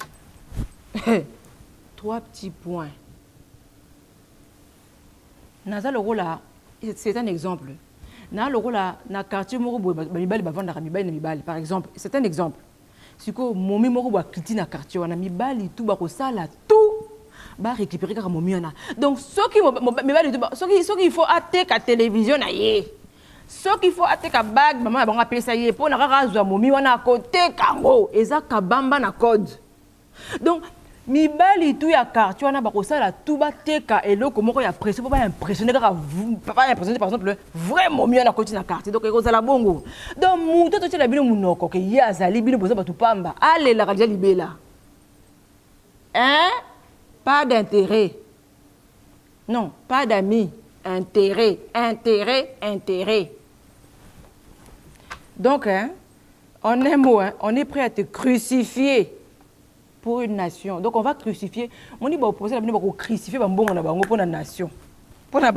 3 petits points. Naza le rôle là, c'est un exemple. Na le rôle là, na quartier moko boy mibali ba vendre mibali na mibali par exemple, c'est un exemple. Siko momi moko ba kiti na quartier wana mibali tout ba kosala tout ba récupérer ka momi wana. Donc ceux qui mibali tout ceux qui faut attaquer la télévision na yé. Ceux qui faut attaquer bag maman ba ngapé ça yé pour na ka zwa momi wana à côté kango eza kabamba na code. Donc mibali tout ya quartier wana ba kosala tout ba teka eloko moko ya pression pour pas impressionner kaka pas impressionner par exemple vraiment mieux na côté na quartier donc ekozala bongo. Donc muto to tela bino munoko ke ya azali bino boza batu pamba allez la radio libela. Pas d'intérêt. Non, pas d'amis, intérêt. Donc en un mot on est prêt à te crucifier pour une nation. Donc on va crucifier. On dit opposer la venir crucifier bambongo na bango pour la nation. Pour na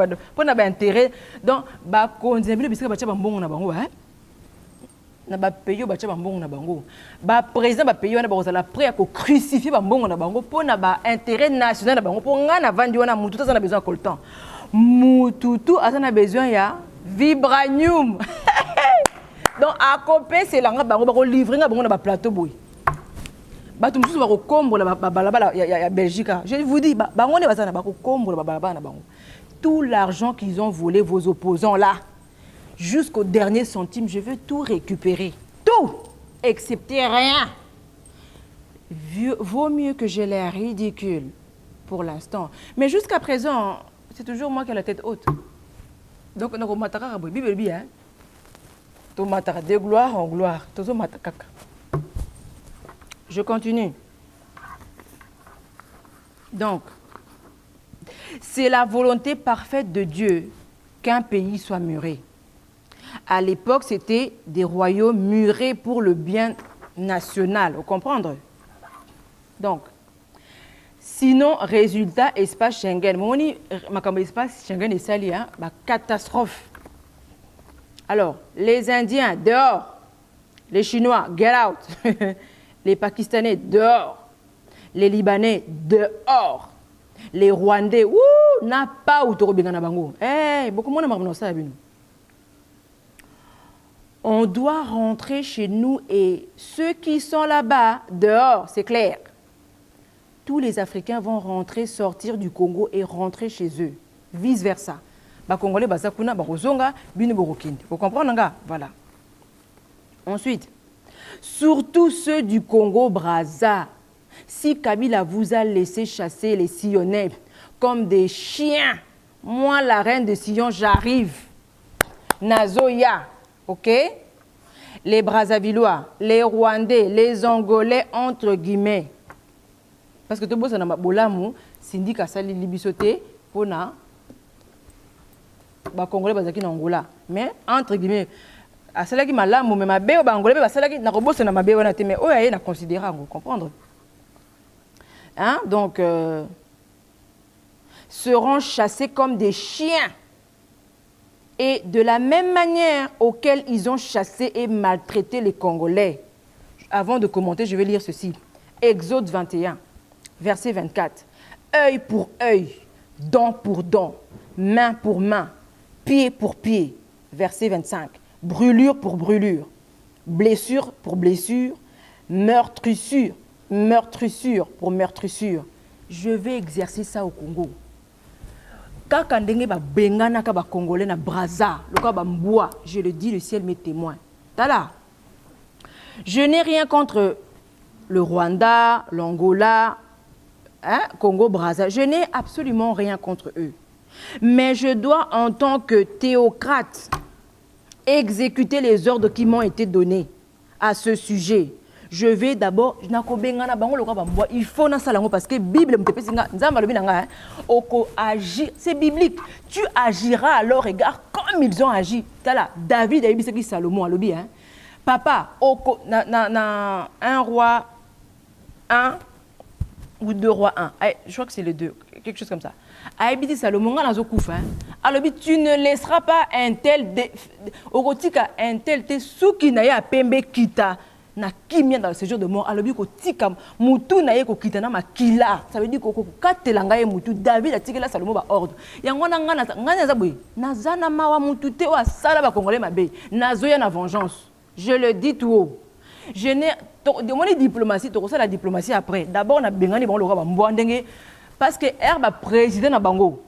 intérêt. Donc ba konzembile bisika ba bambongo na bango na ba payo ba bambongo na bango. Ba président ba payo na ba kozala prêt à crucifier bambongo na bango pour na ba intérêt national na bango pour ngana vandi wana mututu ça na besoin coltan. Mututu ça na besoin ya vibranium. Donc à copé c'est là bango ba ko livrer nga bango na ba plateau boy. Bato mususu ba kokombola balabala ya Belgique. Je vous dis bango ne bazana ba kokombola balabala na bango. Tout l'argent qu'ils ont volé vos opposants là jusqu'au dernier centime, je veux tout récupérer. Tout excepté rien. Vaut mieux que j'ai l'air ridicule pour l'instant. Mais jusqu'à présent, c'est toujours moi qui ai la tête haute. Donc on mataka boy bibi to mataka de gloire en gloire. Tozo matakaka. Je continue. Donc, c'est la volonté parfaite de Dieu qu'un pays soit muré. À l'époque, c'était des royaumes murés pour le bien national. Vous comprenez? Donc, sinon, résultat, espace Schengen. Mon espace Schengen est sali, catastrophe. Alors, les Indiens, dehors. Les Chinois, get out. Les Pakistanais, dehors. Les Libanais, dehors. Les Rwandais, n'a pas ou torobingana bango. Beaucoup moins de ça. On doit rentrer chez nous et ceux qui sont là-bas, dehors, c'est clair. Tous les Africains vont rentrer, sortir du Congo et rentrer chez eux. Vice-versa. Les Congolais, vous comprenez? Voilà. Ensuite, surtout ceux du Congo-Brazza. Si Kabila vous a laissé chasser les Sillonnais comme des chiens, moi, la reine de Sillon, j'arrive. Nazoya, ok? Les Brazzavillois, les Rwandais, les Angolais, entre guillemets. Parce que tout le monde a bolamu, syndicat sali libisoté, pour na, Congolais bazaki na Angola. Mais entre guillemets, à cela qui m'a là, mais ma bé, Angolais, cela qui n'a pas na ma bé, mais oh, il a considéré, vous comprendre. Hein? Donc, seront chassés comme des chiens. Et de la même manière auquel ils ont chassé et maltraité les Congolais. Avant de commenter, je vais lire ceci. Exode 21, verset 24. Œil pour œil, dent pour dent, main pour main, pied pour pied. Verset 25. Brûlure pour brûlure, blessure pour blessure, meurtrissure pour meurtrissure. Je vais exercer ça au Congo. Kaka ndenge ba bengana ka ba Congolais na Brazza, le ka ba mboa, je le dis, le ciel m'est témoin. Tala. Je n'ai rien contre le Rwanda, l'Angola, Congo Brazza. Je n'ai absolument rien contre eux. Mais je dois en tant que théocrate exécuter les ordres qui m'ont été donnés à ce sujet. Je vais d'abord, il faut parce que la Bible c'est biblique. Tu agiras à leur égard comme ils ont agi. David a dit Salomon, papa, un roi 1 ou 2 rois 1. Je crois que c'est les deux, quelque chose comme ça. Aïbidi Salomon, tu ne laisseras pas un tel un tel te soukinaya pembe kita. Na kimia dans le séjour de mort alobi ko tika mutu na ye ko kitana makila, ça veut dire ko katelanga ye mutu. David a tikela Salomo ba ordre yango na ngana za boy nazana mawa mutu te wa sala ba congolais mabe nazoya na vengeance. Je le dis tout haut. Je n'ai demandé diplomatie, to ça la diplomatie après. D'abord na bengani bon loka ba mbo ndenge parce que herba président na bango.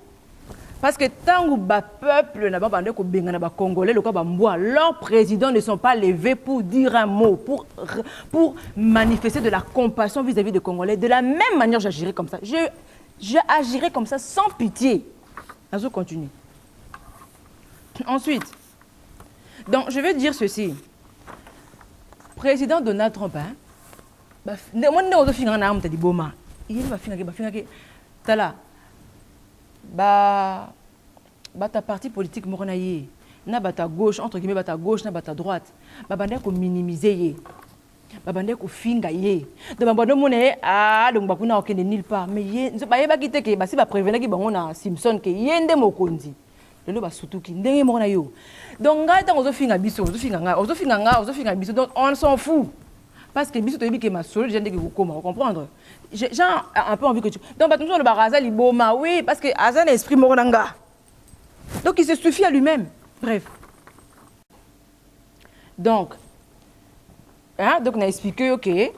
Parce que tant que le peuple n'a pas bandé ko bengana ba congolais le ba mboa, leurs présidents ne sont pas levés pour dire un mot, pour manifester de la compassion vis-à-vis des Congolais. De la même manière, j'agirai comme ça. Je agirai comme ça sans pitié. Je continue. Ensuite, donc je vais dire ceci. Président Donald Trump, ta parti politique morenaye na bata gauche entre guillemets bata gauche na bata droite babande ko minimiser ye babande ko finga ye de babande moné donc bakuna okende nulle part mais ye ba ye bakite ke basi ba prévenir ki bango na Simpson ke yende mokonzi lelo ba sutuki ndenge moko na yo donc ngai tango zo finga biso biso donc on s'en fout parce que biso to yebi ke masolo je ndenge ko koma comprendre j'ai un peu envie que tu donc toujours le baraza liboma oui parce que azan esprit moko nanga donc il se suffit à lui-même. Bref. Donc donc on a expliqué ok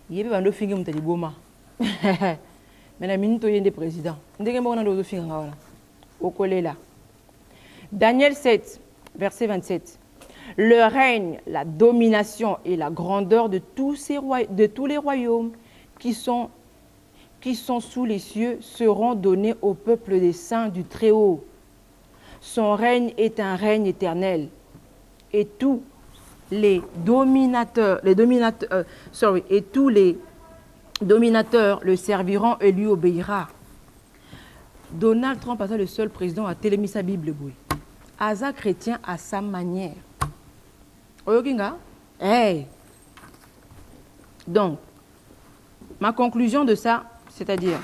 yebe bando finga mutali boma mais la minute yende président ndenge moko na ndo zo finga ngawala okolela. Daniel 7 verset 27. Le règne, la domination et la grandeur de tous les royaumes qui sont sous les cieux seront donnés au peuple des saints du Très-Haut. Son règne est un règne éternel. Et tous les dominateurs le serviront et lui obéira. Donald Trump est le seul président à télémis sa Bible. Asa chrétien à sa manière. Hey. Donc, ma conclusion de ça, c'est-à-dire,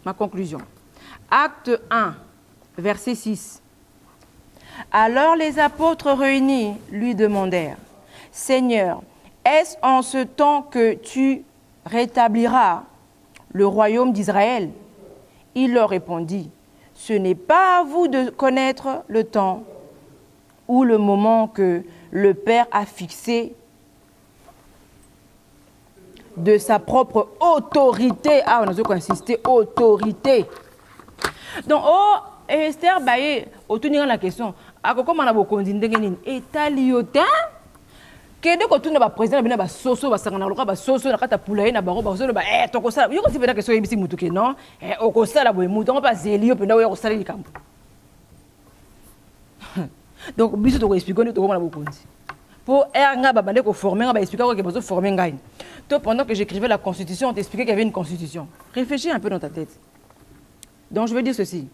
ma conclusion. Acte 1, verset 6. Alors les apôtres réunis lui demandèrent, « Seigneur, est-ce en ce temps que tu rétabliras le royaume d'Israël ?» Il leur répondit, « Ce n'est pas à vous de connaître le temps ou le moment que le Père a fixé de sa propre autorité. » Ah, on a besoin d'insister, autorité. Donc, oh, Esther, au tout la question, comment on a beaucoup de et taliotin que de quand on a président bina ba soso ba sangana loka ba soso na kata poulaye na bango ba soso ba to ko sala yo ko tibena question yebisi mutu ke non o ko sala boy mutu on ba zelio penda yo ko sala likambo. Donc biso to ko expliquer to ko na bokonzi pour nga ba bande ko former nga ba expliquer ko ke bazo former ngai. Toi pendant que j'écrivais la constitution on t'expliquait qu'il y avait une constitution. Réfléchis un peu dans ta tête. Donc je veux dire ceci.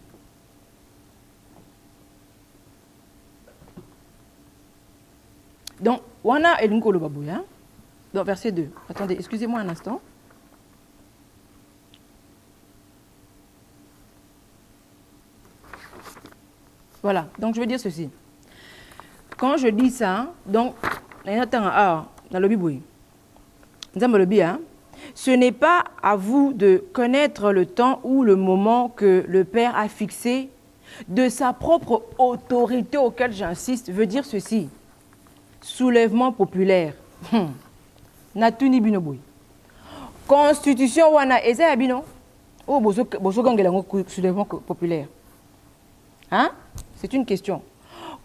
Donc, Wana et Lunkolo Babouya, dans verset 2. Attendez, excusez-moi un instant. Voilà, donc je veux dire ceci. Quand je dis ça, donc, dans le Bible, ce n'est pas à vous de connaître le temps ou le moment que le Père a fixé de sa propre autorité, auquel j'insiste, veut dire ceci. Soulèvement populaire. Natuni binoboy. Constitution wana eza abino. Oh bozo gangela soulèvement populaire. Hein? C'est une question.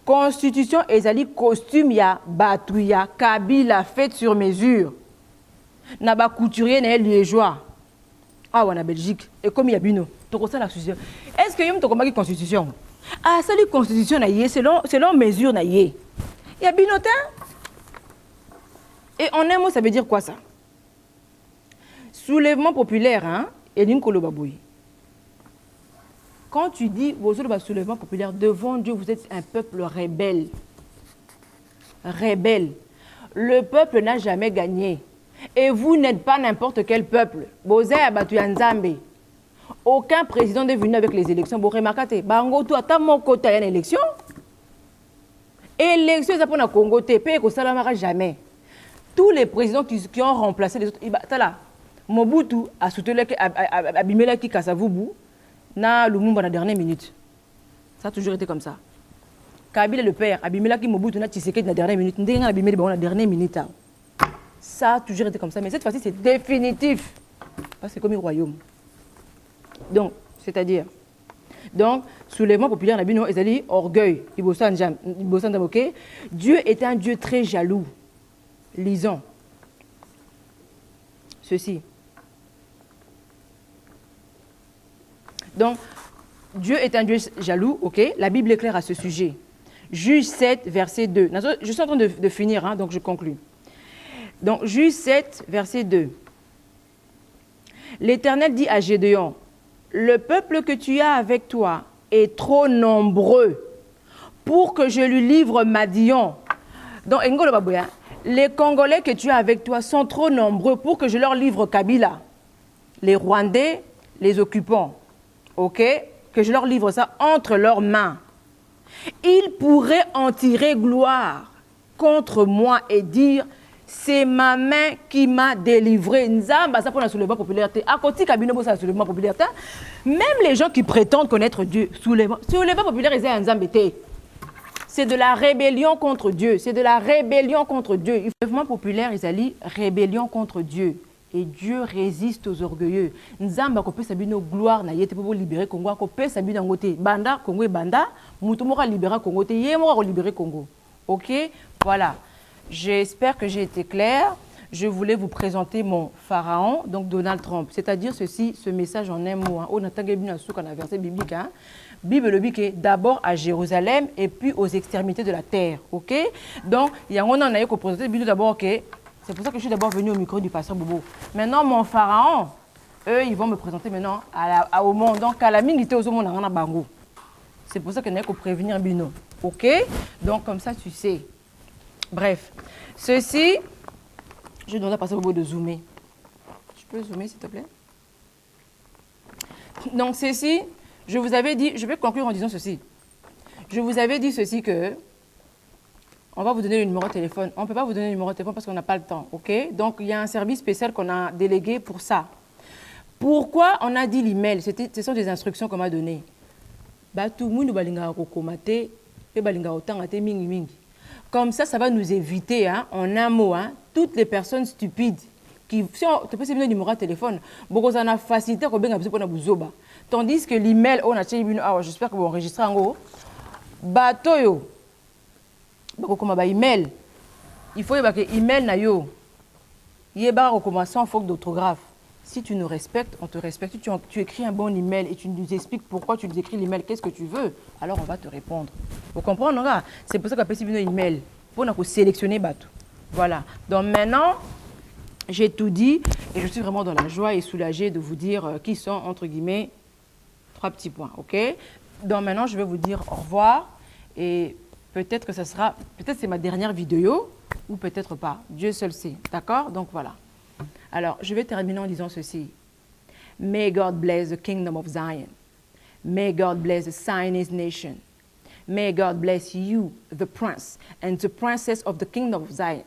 Constitution ezali costume ya batouya Kabila faite sur mesure. Naba couturier na liégeois. Ah wana Belgique et comme yabino. Toko ça la constitution. Est-ce que yom toko maki constitution? Ah ça li constitution na yé selon mesure na yé. Il y a binotin. Et en un mot, ça veut dire quoi ça? Soulèvement populaire, hein? Et Ninkolo Baboui. Quand tu dis soulèvement populaire, devant Dieu, vous êtes un peuple rebelle. Rebelle. Le peuple n'a jamais gagné. Et vous n'êtes pas n'importe quel peuple. Bozé abattu Nzambe. Aucun président n'est venu avec les élections. Vous remarquez, Bango, tu as mon côté à une élection. Élection, ça pour le Congo, TP, que ça ne jamais. Tous les présidents qui ont remplacé les autres, Mobutu a soutenu Abimela qui Kassavubu na Lumumba dans la dernière minute. Ça a toujours été comme ça. Kabila le père, Abimela qui Mobutu na Tshisekedi dans la dernière minute, Ndenge Abimela dans la dernière minute. Ça a toujours été comme ça, mais cette fois-ci c'est définitif. Parce que c'est comme un royaume. Donc, c'est-à-dire. Donc, soulèvement populaire, Nabino, Ezali, orgueil, Dieu était un Dieu très jaloux. Lisons ceci. Donc, Dieu est un Dieu jaloux, ok? La Bible est claire à ce sujet. Juge 7, verset 2. Je suis en train de finir, hein, donc je conclus. Donc, Juge 7, verset 2. L'Éternel dit à Gédéon, « Le peuple que tu as avec toi est trop nombreux pour que je lui livre Madian. » Donc, les Congolais que tu as avec toi sont trop nombreux pour que je leur livre Kabila. Les Rwandais, les occupants. Ok? Que je leur livre ça entre leurs mains. Ils pourraient en tirer gloire contre moi et dire c'est ma main qui m'a délivré. Nzamba, ça pour la soulèvement populaire. À côté Kabino, ça soulèvement populaire. Même les gens qui prétendent connaître Dieu, soulèvement populaire, ils ont un zambété. C'est de la rébellion contre Dieu. C'est de la rébellion contre Dieu. Le mouvement populaire, ils allaient rébellion contre Dieu. Et Dieu résiste aux orgueilleux. Nzamba ko pesa bino gloire na yete pour libérer Congo, ko pesa bino ngote. Banda Congo et banda, mutu moko libérer Congo te, yé moko libérer Congo. OK? Voilà. J'espère que j'ai été clair. Je voulais vous présenter mon pharaon, donc Donald Trump. C'est-à-dire ceci, ce message en un mot. On a tangué bien sous un verset biblique. Bible le bique d'abord à Jérusalem et puis aux extrémités de la terre. OK? Donc, il y a un an qu'on présenté d'abord, OK? C'est pour ça que je suis d'abord venu au micro du pasteur Bobo. Maintenant, mon pharaon, eux, ils vont me présenter maintenant au monde. Donc, à la mine, il était au monde à Bango. C'est pour ça qu'il n'y a qu'à prévenir Bino. OK? Donc, comme ça, tu sais. Bref. Ceci, je demande à pasteur Bobo de zoomer. Je peux zoomer, s'il te plaît? Donc, ceci, je vous avais dit, je vais conclure en disant ceci. Je vous avais dit ceci que on va vous donner le numéro de téléphone. On ne peut pas vous donner le numéro de téléphone parce qu'on n'a pas le temps, ok? Donc, il y a un service spécial qu'on a délégué pour ça. Pourquoi on a dit l'email? Ce sont des instructions qu'on m'a données. Comme ça va nous éviter, hein, en un mot, hein, toutes les personnes stupides qui, si on te peut se le numéro de téléphone, beaucoup en a facilité pour vous. Tandis que l'email, on a j'espère que vous enregistrez en gros. Batoyo. Email. Il faut que email na yo. Yeba sans faute d'orthographe. Si tu nous respectes, on te respecte. Si tu écris un bon email et tu nous expliques pourquoi tu nous écris l'email, qu'est-ce que tu veux, alors on va te répondre. Vous comprenez? C'est pour ça qu'on appelle ça un email. Pour nous sélectionner bateau. Voilà. Donc maintenant, j'ai tout dit et je suis vraiment dans la joie et soulagée de vous dire qui sont, entre guillemets, 3 petits points. OK? Donc maintenant, je vais vous dire au revoir et peut-être que c'est ma dernière vidéo ou peut-être pas. Dieu seul sait. D'accord? Donc voilà. Alors, je vais terminer en disant ceci. May God bless the kingdom of Zion. May God bless the Zionist nation. May God bless you, the prince, and the princess of the kingdom of Zion.